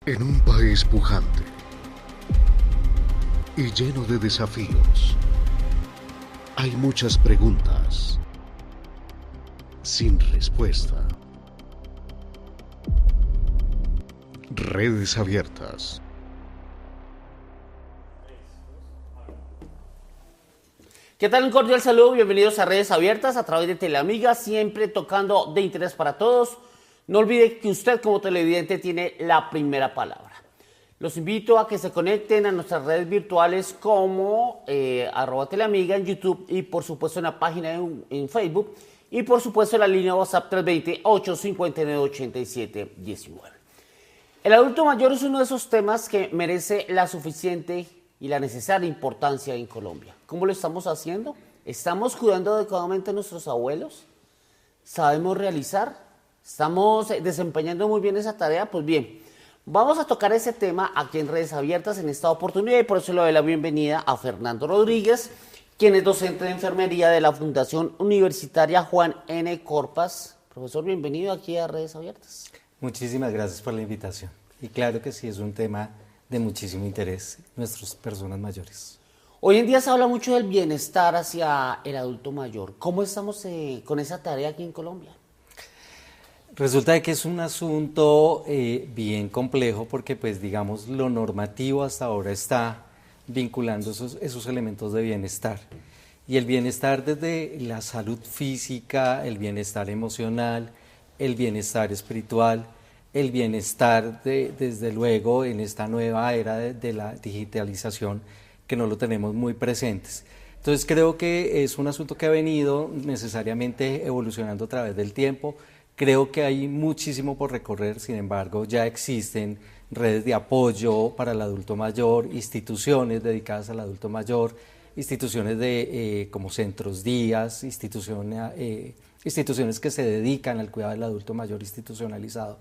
En un país pujante y lleno de desafíos, hay muchas preguntas sin respuesta. Redes abiertas. ¿Qué tal? Un cordial saludo, bienvenidos a Redes Abiertas a través de Teleamiga, siempre tocando de interés para todos. No olvide que usted como televidente tiene la primera palabra. Los invito a que se conecten a nuestras redes virtuales como @Teleamiga en YouTube y por supuesto en la página en Facebook y por supuesto en la línea WhatsApp 320-859-8719. El adulto mayor es uno de esos temas que merece la suficiente y la necesaria importancia en Colombia. ¿Cómo lo estamos haciendo? ¿Estamos cuidando adecuadamente a nuestros abuelos? ¿Sabemos realizar? ¿Estamos desempeñando muy bien esa tarea? Pues bien, vamos a tocar ese tema aquí en Redes Abiertas en esta oportunidad y por eso le doy la bienvenida a Fernando Rodríguez, quien es docente de enfermería de la Fundación Universitaria Juan N. Corpas. Profesor, bienvenido aquí a Redes Abiertas. Muchísimas gracias por la invitación. Y claro que sí, es un tema de muchísimo interés nuestras personas mayores. Hoy en día se habla mucho del bienestar hacia el adulto mayor. ¿Cómo estamos con esa tarea aquí en Colombia? Resulta que es un asunto bien complejo porque pues digamos lo normativo hasta ahora está vinculando esos elementos de bienestar. Y el bienestar desde la salud física, el bienestar emocional, el bienestar espiritual, el bienestar desde luego en esta nueva era de la digitalización que no lo tenemos muy presentes. Entonces creo que es un asunto que ha venido necesariamente evolucionando a través del tiempo. Creo que hay muchísimo por recorrer, sin embargo ya existen redes de apoyo para el adulto mayor, instituciones dedicadas al adulto mayor, instituciones como centros días, instituciones que se dedican al cuidado del adulto mayor institucionalizado.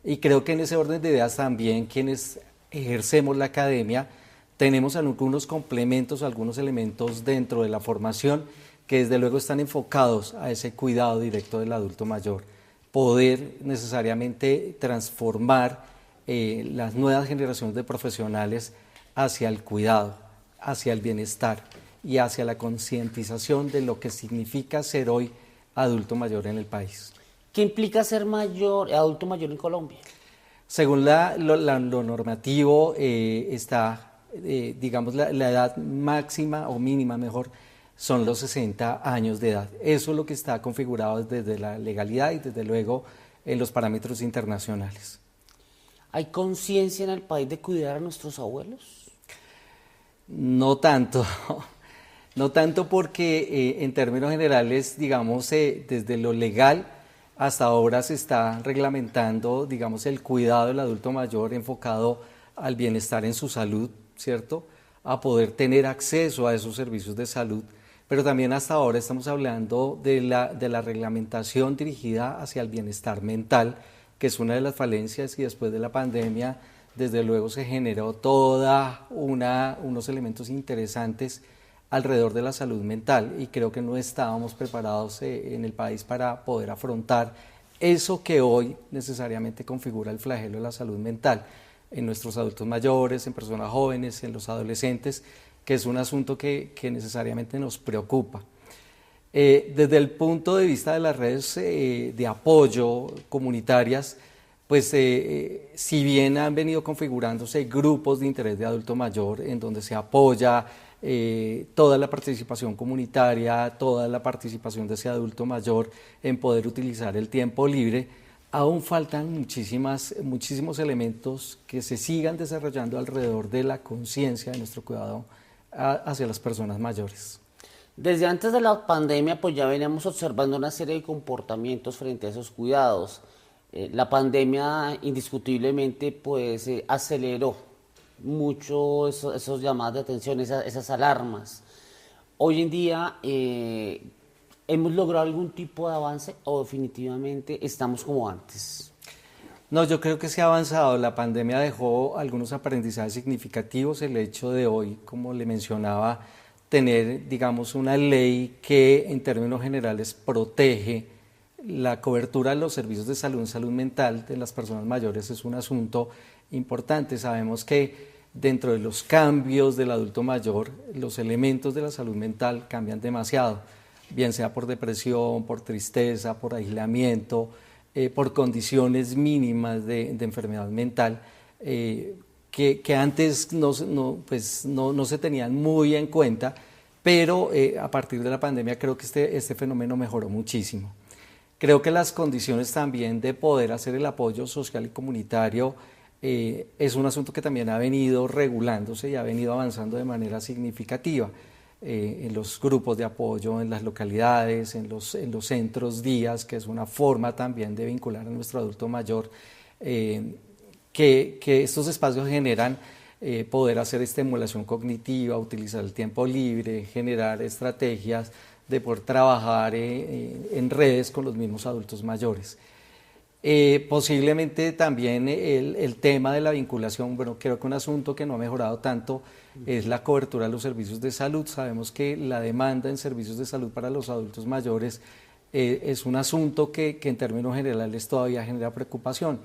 Y creo que en ese orden de ideas también quienes ejercemos la academia tenemos algunos complementos, algunos elementos dentro de la formación que desde luego están enfocados a ese cuidado directo del adulto mayor. Poder necesariamente transformar las nuevas generaciones de profesionales hacia el cuidado, hacia el bienestar y hacia la concientización de lo que significa ser hoy adulto mayor en el país. ¿Qué implica ser adulto mayor en Colombia? Según lo normativo está, digamos, la edad máxima o mínima, mejor, son los 60 años de edad. Eso es lo que está configurado desde la legalidad y desde luego en los parámetros internacionales. ¿Hay conciencia en el país de cuidar a nuestros abuelos? No tanto. No tanto porque en términos generales, digamos, desde lo legal, hasta ahora se está reglamentando, digamos, el cuidado del adulto mayor enfocado al bienestar en su salud, ¿cierto? A poder tener acceso a esos servicios de salud, pero también hasta ahora estamos hablando de la reglamentación dirigida hacia el bienestar mental, que es una de las falencias y después de la pandemia, desde luego se generó unos elementos interesantes alrededor de la salud mental y creo que no estábamos preparados en el país para poder afrontar eso que hoy necesariamente configura el flagelo de la salud mental en nuestros adultos mayores, en personas jóvenes, en los adolescentes, que es un asunto que necesariamente nos preocupa. Desde el punto de vista de las redes de apoyo comunitarias, pues si bien han venido configurándose grupos de interés de adulto mayor en donde se apoya toda la participación comunitaria, toda la participación de ese adulto mayor en poder utilizar el tiempo libre, aún faltan muchísimos elementos que se sigan desarrollando alrededor de la conciencia de nuestro cuidado hacia las personas mayores. Desde antes de la pandemia, pues ya veníamos observando una serie de comportamientos frente a esos cuidados. La pandemia indiscutiblemente pues aceleró mucho esos llamados de atención, esas alarmas. Hoy en día ¿hemos logrado algún tipo de avance o definitivamente estamos como antes? No, yo creo que se ha avanzado. La pandemia dejó algunos aprendizajes significativos. El hecho de hoy, como le mencionaba, tener, digamos, una ley que en términos generales protege la cobertura de los servicios de salud en salud mental de las personas mayores es un asunto importante. Sabemos que dentro de los cambios del adulto mayor, los elementos de la salud mental cambian demasiado, bien sea por depresión, por tristeza, por aislamiento, por condiciones mínimas de enfermedad mental, que antes no se tenían muy en cuenta, pero a partir de la pandemia creo que este fenómeno mejoró muchísimo. Creo que las condiciones también de poder hacer el apoyo social y comunitario es un asunto que también ha venido regulándose y ha venido avanzando de manera significativa en los grupos de apoyo, en las localidades, en los centros días, que es una forma también de vincular a nuestro adulto mayor, que estos espacios generan poder hacer estimulación cognitiva, utilizar el tiempo libre, generar estrategias de poder trabajar en redes con los mismos adultos mayores. Posiblemente también el tema de la vinculación, bueno, creo que un asunto que no ha mejorado tanto es la cobertura de los servicios de salud. Sabemos que la demanda en servicios de salud para los adultos mayores es un asunto que en términos generales todavía genera preocupación,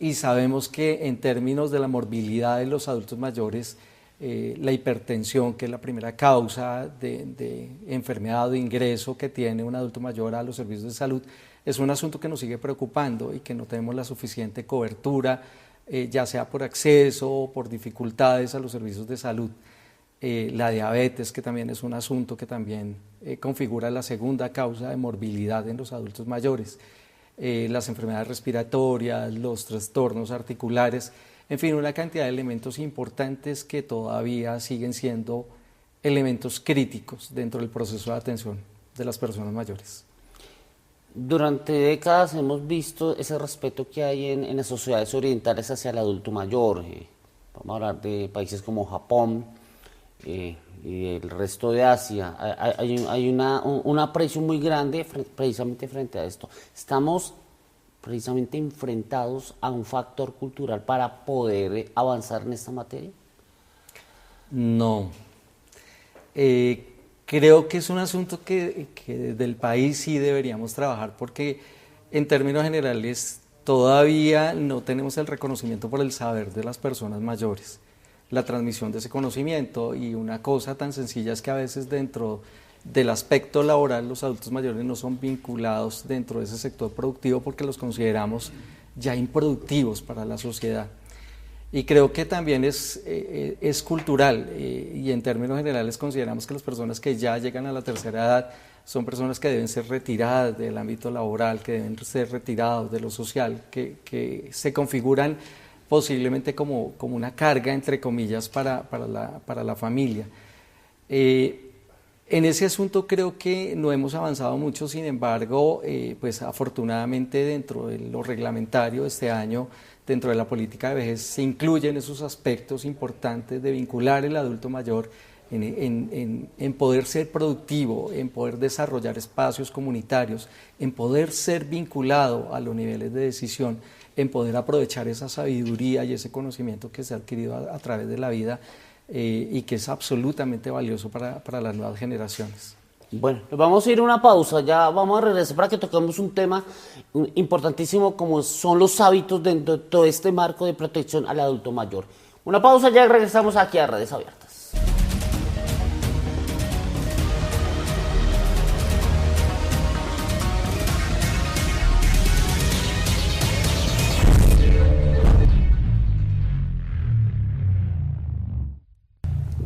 y sabemos que en términos de la morbilidad de los adultos mayores, la hipertensión, que es la primera causa de enfermedad o de ingreso que tiene un adulto mayor a los servicios de salud, es un asunto que nos sigue preocupando y que no tenemos la suficiente cobertura, ya sea por acceso o por dificultades a los servicios de salud. La diabetes, que también es un asunto que también configura la segunda causa de morbilidad en los adultos mayores. Las enfermedades respiratorias, los trastornos articulares, en fin, una cantidad de elementos importantes que todavía siguen siendo elementos críticos dentro del proceso de atención de las personas mayores. Durante décadas hemos visto ese respeto que hay en las sociedades orientales hacia el adulto mayor. Vamos a hablar de países como Japón y el resto de Asia. Hay un aprecio muy grande precisamente frente a esto. Estamos precisamente enfrentados a un factor cultural para poder avanzar en esta materia. No. Creo que es un asunto que desde el país sí deberíamos trabajar, porque en términos generales todavía no tenemos el reconocimiento por el saber de las personas mayores, la transmisión de ese conocimiento, y una cosa tan sencilla es que a veces dentro del aspecto laboral los adultos mayores no son vinculados dentro de ese sector productivo porque los consideramos ya improductivos para la sociedad. Y creo que también es cultural, y en términos generales consideramos que las personas que ya llegan a la tercera edad son personas que deben ser retiradas del ámbito laboral, que deben ser retirados de lo social, que se configuran posiblemente como una carga, entre comillas, para la familia. En ese asunto creo que no hemos avanzado mucho. Sin embargo, pues afortunadamente dentro de lo reglamentario este año, dentro de la política de vejez, se incluyen esos aspectos importantes de vincular el adulto mayor en poder ser productivo, en poder desarrollar espacios comunitarios, en poder ser vinculado a los niveles de decisión, en poder aprovechar esa sabiduría y ese conocimiento que se ha adquirido a través de la vida, y que es absolutamente valioso para las nuevas generaciones. Bueno, nos vamos a ir a una pausa, ya vamos a regresar para que toquemos un tema importantísimo como son los hábitos dentro de todo este marco de protección al adulto mayor. Una pausa, ya regresamos aquí a Redes Abiertas.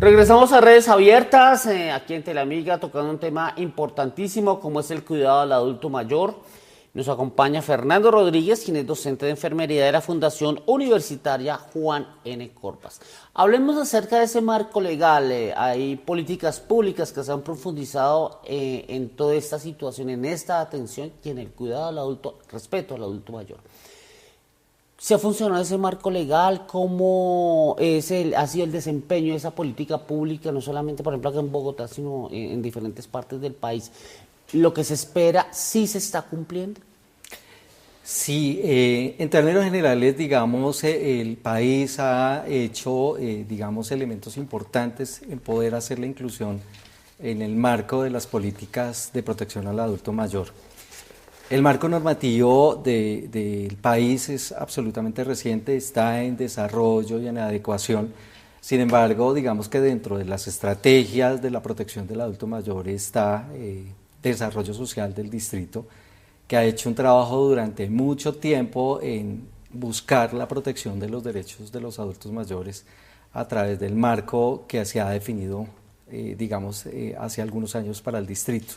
Regresamos a Redes Abiertas, aquí en Teleamiga, tocando un tema importantísimo como es el cuidado al adulto mayor. Nos acompaña Fernando Rodríguez, quien es docente de enfermería de la Fundación Universitaria Juan N. Corpas. Hablemos acerca de ese marco legal. Hay políticas públicas que se han profundizado en toda esta situación, en esta atención y en el cuidado al adulto, respeto al adulto mayor. ¿Se ha funcionado ese marco legal? ¿Cómo ha sido el desempeño de esa política pública, no solamente, por ejemplo, aquí en Bogotá, sino en diferentes partes del país? ¿Lo que se espera sí se está cumpliendo? Sí, en términos generales, digamos, el país ha hecho, digamos, elementos importantes en poder hacer la inclusión en el marco de las políticas de protección al adulto mayor. El marco normativo del país es absolutamente reciente, está en desarrollo y en adecuación. Sin embargo, digamos que dentro de las estrategias de la protección del adulto mayor está Desarrollo Social del Distrito, que ha hecho un trabajo durante mucho tiempo en buscar la protección de los derechos de los adultos mayores a través del marco que se ha definido, hace algunos años para el distrito.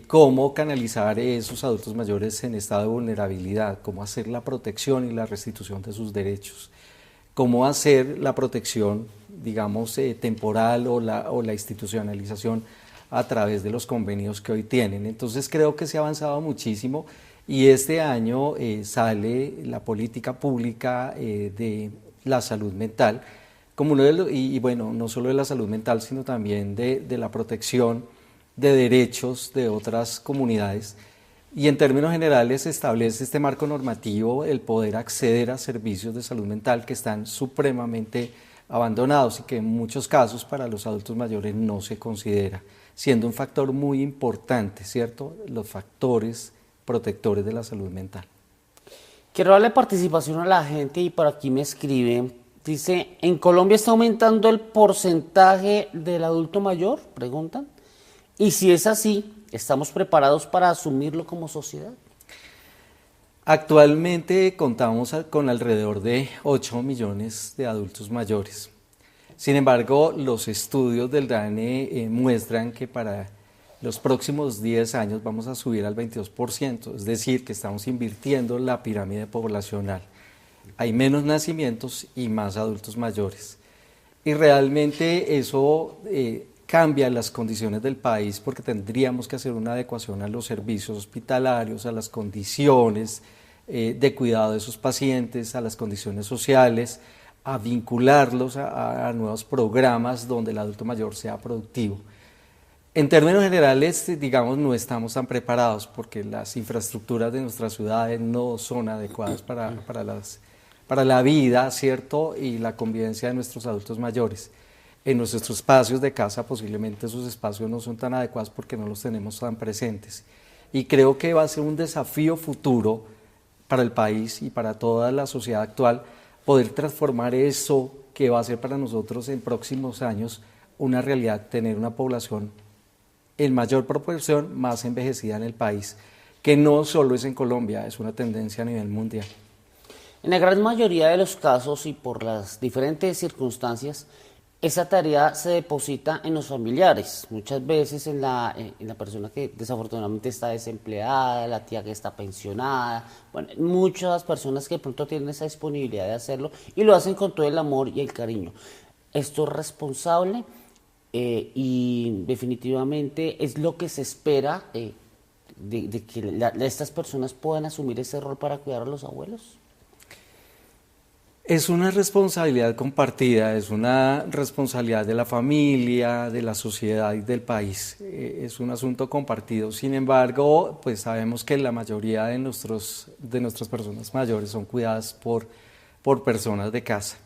Cómo canalizar esos adultos mayores en estado de vulnerabilidad, cómo hacer la protección y la restitución de sus derechos, cómo hacer la protección, temporal o la institucionalización a través de los convenios que hoy tienen. Entonces creo que se ha avanzado muchísimo y este año sale la política pública de la salud mental, como uno de los, y bueno, no solo de la salud mental, sino también de la protección de derechos de otras comunidades. Y en términos generales se establece este marco normativo, el poder acceder a servicios de salud mental que están supremamente abandonados y que en muchos casos para los adultos mayores no se considera, siendo un factor muy importante, ¿cierto? Los factores protectores de la salud mental. Quiero darle participación a la gente y por aquí me escriben, dice, ¿en Colombia está aumentando el porcentaje del adulto mayor? Preguntan. Y si es así, ¿estamos preparados para asumirlo como sociedad? Actualmente contamos con alrededor de 8 millones de adultos mayores. Sin embargo, los estudios del DANE muestran que para los próximos 10 años vamos a subir al 22%, es decir, que estamos invirtiendo la pirámide poblacional. Hay menos nacimientos y más adultos mayores. Y realmente eso cambia las condiciones del país porque tendríamos que hacer una adecuación a los servicios hospitalarios, a las condiciones de cuidado de esos pacientes, a las condiciones sociales, a vincularlos a nuevos programas donde el adulto mayor sea productivo. En términos generales, no estamos tan preparados porque las infraestructuras de nuestras ciudades no son adecuadas para la vida, ¿cierto? Y la convivencia de nuestros adultos mayores. En nuestros espacios de casa posiblemente esos espacios no son tan adecuados porque no los tenemos tan presentes. Y creo que va a ser un desafío futuro para el país y para toda la sociedad actual poder transformar eso que va a ser para nosotros en próximos años una realidad, tener una población en mayor proporción más envejecida en el país, que no solo es en Colombia, es una tendencia a nivel mundial. En la gran mayoría de los casos y por las diferentes circunstancias, esa tarea se deposita en los familiares, muchas veces en la persona que desafortunadamente está desempleada, la tía que está pensionada, bueno, muchas personas que de pronto tienen esa disponibilidad de hacerlo y lo hacen con todo el amor y el cariño. Esto es responsable y definitivamente es lo que se espera de que estas personas puedan asumir ese rol para cuidar a los abuelos. Es una responsabilidad compartida, es una responsabilidad de la familia, de la sociedad y del país. Es un asunto compartido. Sin embargo, pues sabemos que la mayoría de nuestras personas mayores son cuidadas por personas de casa.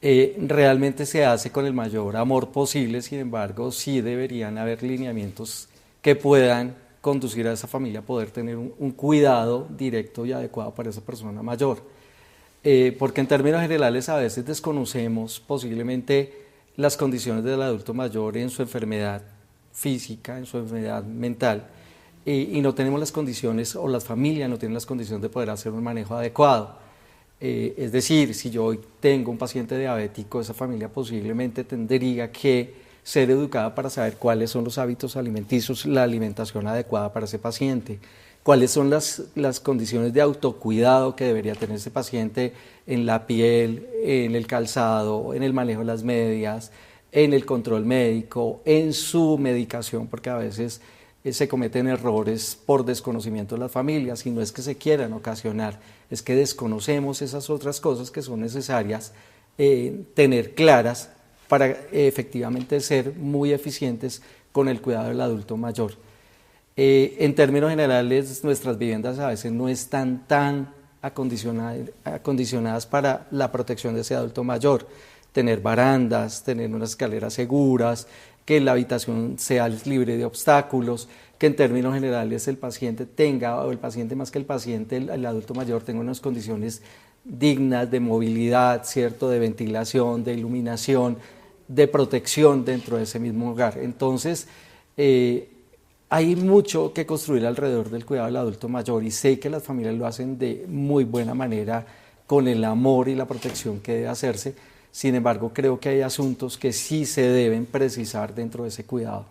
Realmente se hace con el mayor amor posible, sin embargo, sí deberían haber lineamientos que puedan conducir a esa familia a poder tener un cuidado directo y adecuado para esa persona mayor. Porque en términos generales a veces desconocemos posiblemente las condiciones del adulto mayor en su enfermedad física, en su enfermedad mental, y no tenemos las condiciones, o las familias no tienen las condiciones de poder hacer un manejo adecuado. Es decir, si yo hoy tengo un paciente diabético, esa familia posiblemente tendría que ser educada para saber cuáles son los hábitos alimenticios, la alimentación adecuada para ese paciente, cuáles son las condiciones de autocuidado que debería tener ese paciente en la piel, en el calzado, en el manejo de las medias, en el control médico, en su medicación, porque a veces se cometen errores por desconocimiento de las familias, y no es que se quieran ocasionar, es que desconocemos esas otras cosas que son necesarias tener claras para efectivamente ser muy eficientes con el cuidado del adulto mayor. En términos generales, nuestras viviendas a veces no están tan acondicionadas para la protección de ese adulto mayor. tener barandas, tener unas escaleras seguras, que la habitación sea libre de obstáculos, que en términos generales el paciente tenga, o el paciente más que el paciente, el adulto mayor tenga unas condiciones dignas de movilidad, ¿cierto?, de ventilación, de iluminación, de protección dentro de ese mismo hogar. Entonces, hay mucho que construir alrededor del cuidado del adulto mayor y sé que las familias lo hacen de muy buena manera, con el amor y la protección que debe hacerse. Sin embargo, creo que hay asuntos que sí se deben precisar dentro de ese cuidado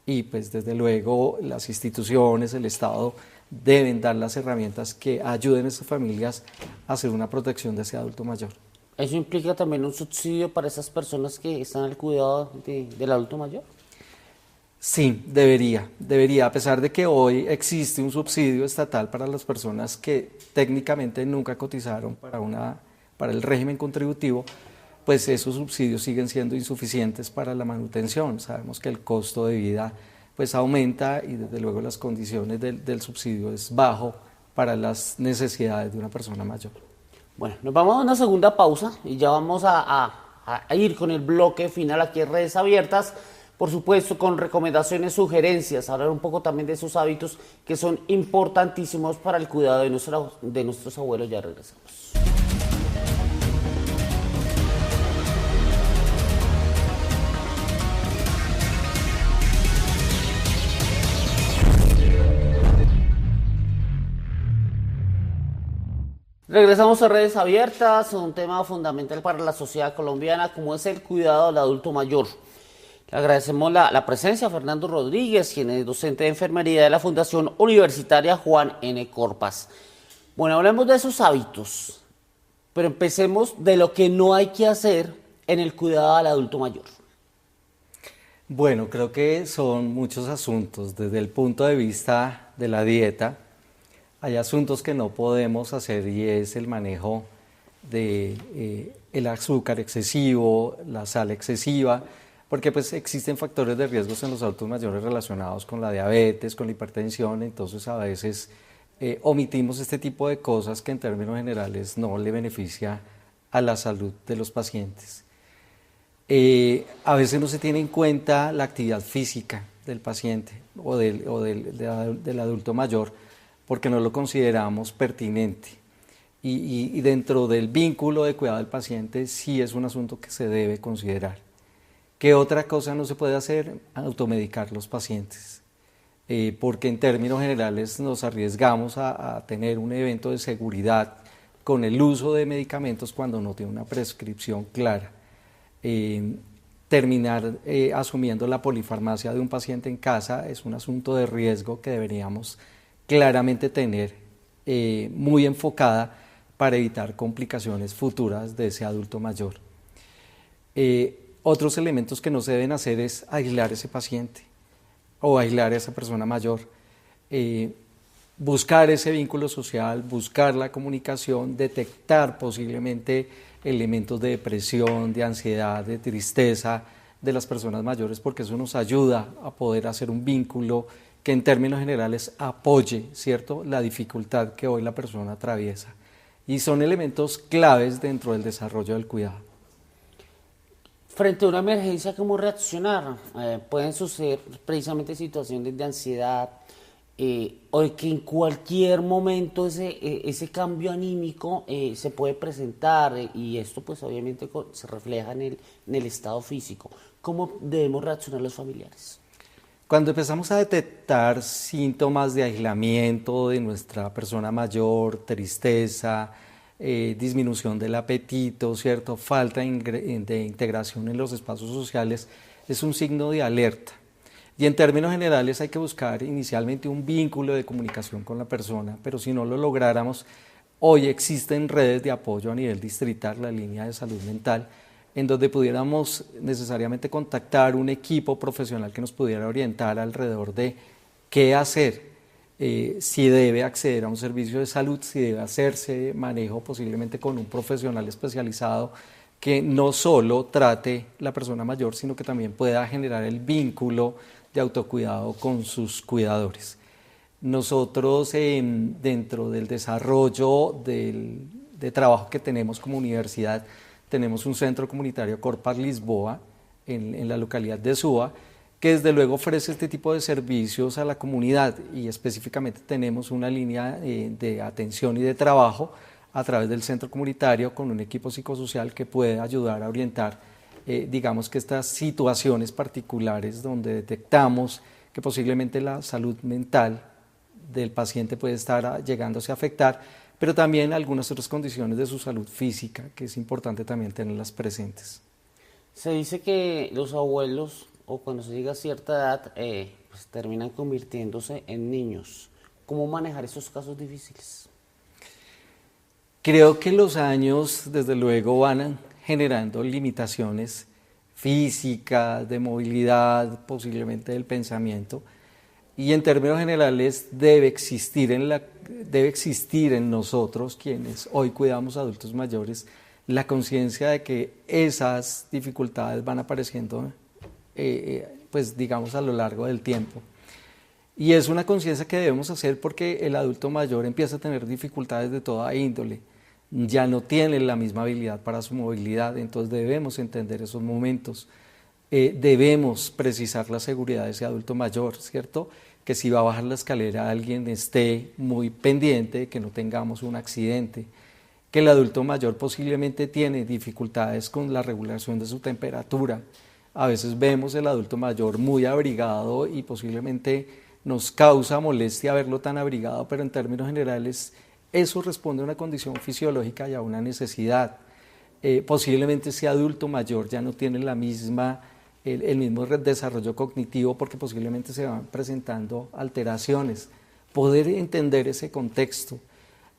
y pues desde luego las instituciones, el Estado deben dar las herramientas que ayuden a esas familias a hacer una protección de ese adulto mayor. ¿Eso implica también un subsidio para esas personas que están al cuidado del adulto mayor? Sí, debería, a pesar de que hoy existe un subsidio estatal para las personas que técnicamente nunca cotizaron para el régimen contributivo, pues esos subsidios siguen siendo insuficientes para la manutención. Sabemos que el costo de vida pues aumenta y desde luego las condiciones del subsidio es bajo para las necesidades de una persona mayor. Bueno, nos vamos a una segunda pausa y ya vamos a ir con el bloque final aquí en Redes Abiertas, por supuesto con recomendaciones, sugerencias, hablar un poco también de esos hábitos que son importantísimos para el cuidado de nuestros abuelos. Ya regresamos. Regresamos a Redes Abiertas, un tema fundamental para la sociedad colombiana, como es el cuidado del adulto mayor. Le agradecemos la presencia a Fernando Rodríguez, quien es docente de enfermería de la Fundación Universitaria Juan N. Corpas. Bueno, hablemos de esos hábitos, pero empecemos de lo que no hay que hacer en el cuidado al adulto mayor. Bueno, creo que son muchos asuntos. Desde el punto de vista de la dieta, hay asuntos que no podemos hacer y es el manejo de el azúcar excesivo, la sal excesiva, porque pues existen factores de riesgos en los adultos mayores relacionados con la diabetes, con la hipertensión, entonces a veces omitimos este tipo de cosas que en términos generales no le beneficia a la salud de los pacientes. A veces no se tiene en cuenta la actividad física del paciente o del adulto mayor, porque no lo consideramos pertinente. Y dentro del vínculo de cuidado del paciente sí es un asunto que se debe considerar. ¿Qué otra cosa no se puede hacer? Automedicar los pacientes, porque en términos generales nos arriesgamos a tener un evento de seguridad con el uso de medicamentos cuando no tiene una prescripción clara. Terminar asumiendo la polifarmacia de un paciente en casa es un asunto de riesgo que deberíamos claramente tener muy enfocada para evitar complicaciones futuras de ese adulto mayor. Otros elementos que no se deben hacer es aislar a ese paciente o aislar a esa persona mayor, buscar ese vínculo social, buscar la comunicación, detectar posiblemente elementos de depresión, de ansiedad, de tristeza de las personas mayores, porque eso nos ayuda a poder hacer un vínculo que en términos generales apoye, ¿cierto?, la dificultad que hoy la persona atraviesa. Y son elementos claves dentro del desarrollo del cuidado. Frente a una emergencia, ¿cómo reaccionar? Pueden suceder precisamente situaciones de ansiedad o de que en cualquier momento ese cambio anímico se puede presentar y esto pues obviamente se refleja en el estado físico. ¿Cómo debemos reaccionar los familiares? Cuando empezamos a detectar síntomas de aislamiento de nuestra persona mayor, tristeza, disminución del apetito, ¿cierto?, falta de integración en los espacios sociales, es un signo de alerta. Y en términos generales hay que buscar inicialmente un vínculo de comunicación con la persona, pero si no lo lográramos, hoy existen redes de apoyo a nivel distrital, la línea de salud mental, en donde pudiéramos necesariamente contactar un equipo profesional que nos pudiera orientar alrededor de qué hacer, si debe acceder a un servicio de salud, si debe hacerse manejo posiblemente con un profesional especializado que no solo trate la persona mayor, sino que también pueda generar el vínculo de autocuidado con sus cuidadores. Nosotros dentro del desarrollo de trabajo que tenemos como universidad, tenemos un centro comunitario Corpar Lisboa en la localidad de Suba, que desde luego ofrece este tipo de servicios a la comunidad y específicamente tenemos una línea de atención y de trabajo a través del centro comunitario con un equipo psicosocial que puede ayudar a orientar, digamos que estas situaciones particulares donde detectamos que posiblemente la salud mental del paciente puede estar llegándose a afectar, pero también algunas otras condiciones de su salud física, que es importante también tenerlas presentes. Se dice que los abuelos, o cuando se llega a cierta edad, pues terminan convirtiéndose en niños. ¿Cómo manejar esos casos difíciles? Creo que los años, desde luego, van generando limitaciones físicas, de movilidad, posiblemente del pensamiento, y en términos generales debe existir en nosotros, quienes hoy cuidamos a adultos mayores, la conciencia de que esas dificultades van apareciendo, pues digamos, a lo largo del tiempo. Y es una conciencia que debemos hacer porque el adulto mayor empieza a tener dificultades de toda índole, ya no tiene la misma habilidad para su movilidad, entonces debemos entender esos momentos, debemos precisar la seguridad de ese adulto mayor, ¿cierto? Que si va a bajar la escalera alguien esté muy pendiente, que no tengamos un accidente, que el adulto mayor posiblemente tiene dificultades con la regulación de su temperatura. A veces vemos el adulto mayor muy abrigado y posiblemente nos causa molestia verlo tan abrigado, pero en términos generales eso responde a una condición fisiológica y a una necesidad. Posiblemente ese adulto mayor ya no tiene el mismo desarrollo cognitivo porque posiblemente se van presentando alteraciones. Poder entender ese contexto.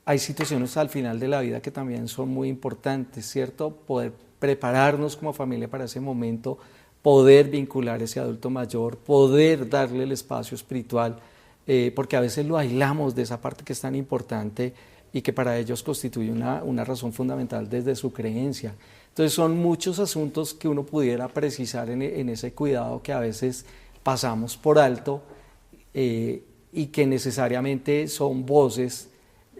Hay situaciones al final de la vida que también son muy importantes, ¿cierto? Poder prepararnos como familia para ese momento, poder vincular a ese adulto mayor, poder darle el espacio espiritual, porque a veces lo aislamos de esa parte que es tan importante y que para ellos constituye una razón fundamental desde su creencia. Entonces son muchos asuntos que uno pudiera precisar en ese cuidado que a veces pasamos por alto y que necesariamente son voces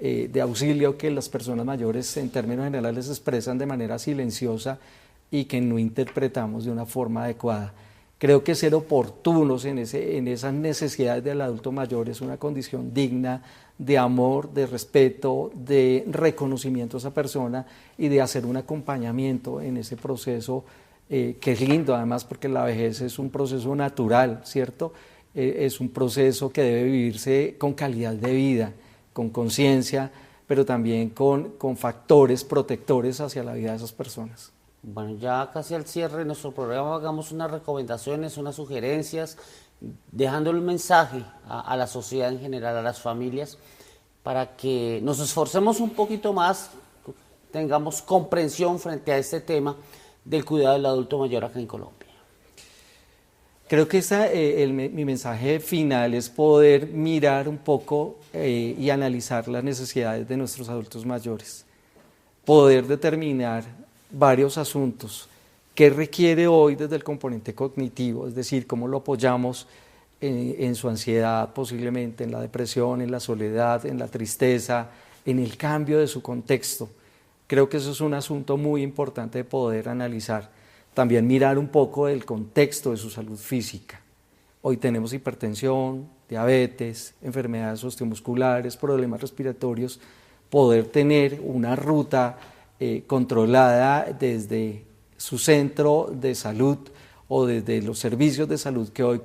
de auxilio que las personas mayores en términos generales expresan de manera silenciosa y que no interpretamos de una forma adecuada. Creo que ser oportunos en esas necesidades del adulto mayor es una condición digna de amor, de respeto, de reconocimiento a esa persona y de hacer un acompañamiento en ese proceso que es lindo además porque la vejez es un proceso natural, ¿cierto? Es un proceso que debe vivirse con calidad de vida, con conciencia, pero también con factores protectores hacia la vida de esas personas. Bueno, ya casi al cierre de nuestro programa hagamos unas recomendaciones, unas sugerencias, dejando el mensaje a la sociedad en general, a las familias, para que nos esforcemos un poquito más, tengamos comprensión frente a este tema del cuidado del adulto mayor acá en Colombia. Creo que mi mensaje final es poder mirar un poco y analizar las necesidades de nuestros adultos mayores, poder determinar varios asuntos. ¿Qué requiere hoy desde el componente cognitivo? Es decir, cómo lo apoyamos en su ansiedad, posiblemente en la depresión, en la soledad, en la tristeza, en el cambio de su contexto. Creo que eso es un asunto muy importante de poder analizar. También mirar un poco el contexto de su salud física. Hoy tenemos hipertensión, diabetes, enfermedades osteomusculares, problemas respiratorios. Poder tener una ruta controlada desde su centro de salud o desde los servicios de salud que hoy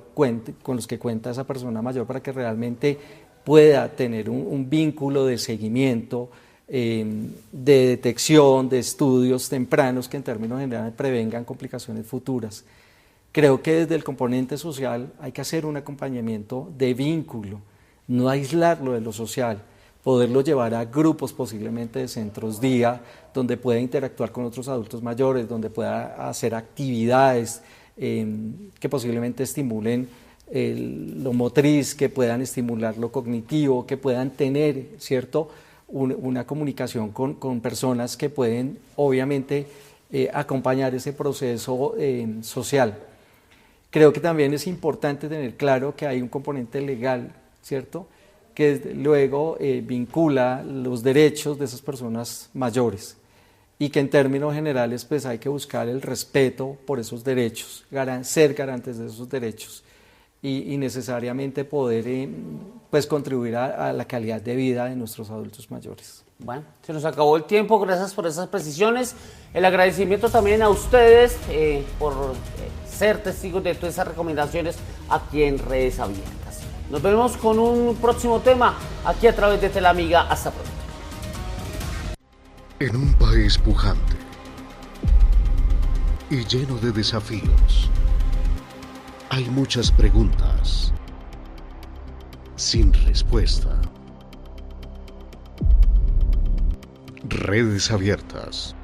con los que cuenta esa persona mayor para que realmente pueda tener un vínculo de seguimiento, de detección, de estudios tempranos que en términos generales prevengan complicaciones futuras. Creo que desde el componente social hay que hacer un acompañamiento de vínculo, no aislarlo de lo social, poderlo llevar a grupos posiblemente de centros día, donde pueda interactuar con otros adultos mayores, donde pueda hacer actividades que posiblemente estimulen lo motriz, que puedan estimular lo cognitivo, que puedan tener, ¿cierto?, una comunicación con personas que pueden obviamente acompañar ese proceso social. Creo que también es importante tener claro que hay un componente legal, ¿cierto?, que luego vincula los derechos de esas personas mayores. y que en términos generales pues hay que buscar el respeto por esos derechos, ser garantes de esos derechos y necesariamente poder pues contribuir a la calidad de vida de nuestros adultos mayores. Bueno, se nos acabó el tiempo, gracias por esas precisiones. El agradecimiento también a ustedes por ser testigos de todas esas recomendaciones aquí en Redes Abiertas. Nos vemos con un próximo tema aquí a través de Telamiga. Hasta pronto. En un país pujante y lleno de desafíos, hay muchas preguntas sin respuesta. Redes Abiertas.